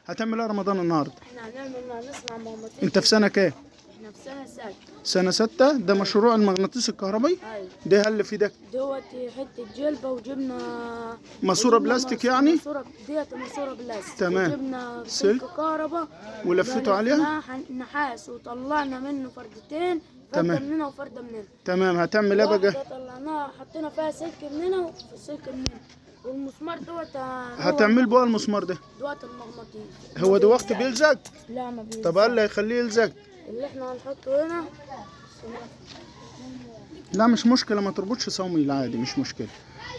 هتعمل ايه رمضان النهارده؟ احنا نصنع مغناطيس. انت في سنه كام؟ احنا في سنة سادسة. سنه 6. ده مشروع المغناطيس الكهربائي؟ ايوه. ده اللي في ده دوت حتة جلبة وجبنا ماسوره بلاستيك يعني؟ ماسورة بلاستيك. تمام. وجبنا سلك سلك كهرباء ولفيته عليها؟ نحاس وطلعنا منه فردتين، تمام. فردة من هنا وفردة من هنا. تمام. هتعمل ايه بقى؟ واحدة طلعناها حطينا فيها سلك من هنا وسلك من هنا، والمسمار دوت هتعمل بقى المسمار ده؟ دوت المغناطيس. هو ده وقت بيلزق؟ لا ما بيلزق. طب ايه اللي هيخليه يلزق؟ اللي احنا هنحطه هنا. لا مش مشكله، ما تربطش صوميل عادي، مش مشكله.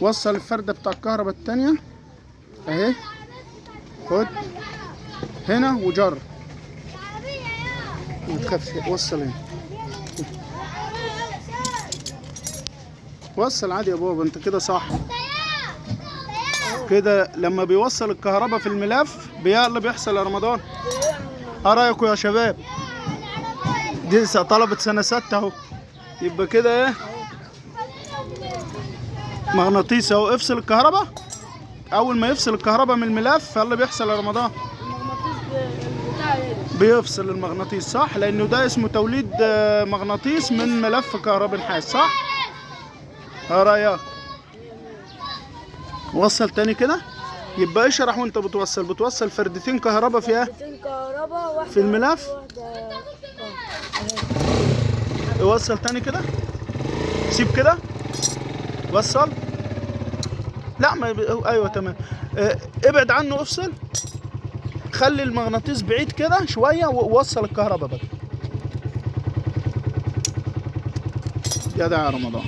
وصل الفرده بتاع الكهرباء التانية اهي، خد هنا وجر، ما تخافش. وصل هنا، وصل عادي يا بابا، انت كده صح. كده لما بيوصل الكهرباء في الملف اللي بيحصل يا رمضان. ايه رايكم يا شباب؟ دي طلبة سنة 6 اهو. يبقى كده ايه؟ مغناطيس اهو. افصل الكهرباء. اول ما يفصل الكهرباء من الملف اللي بيحصل يا رمضان. المغناطيس بتاع بيفصل المغناطيس صح، لانه ده اسمه توليد مغناطيس من ملف كهرباء نحاس صح؟ ايه رايك؟ وصل تاني كده. يبقى اشرح وانت بتوصل فردتين كهرباء فيها في الملف. وصل تاني كده، سيب كده، وصل. لا ما ايوه تمام. ابعد عنه، افصل، خلي المغناطيس بعيد كده شويه ووصل الكهرباء بقى. يا ده يا رمضان.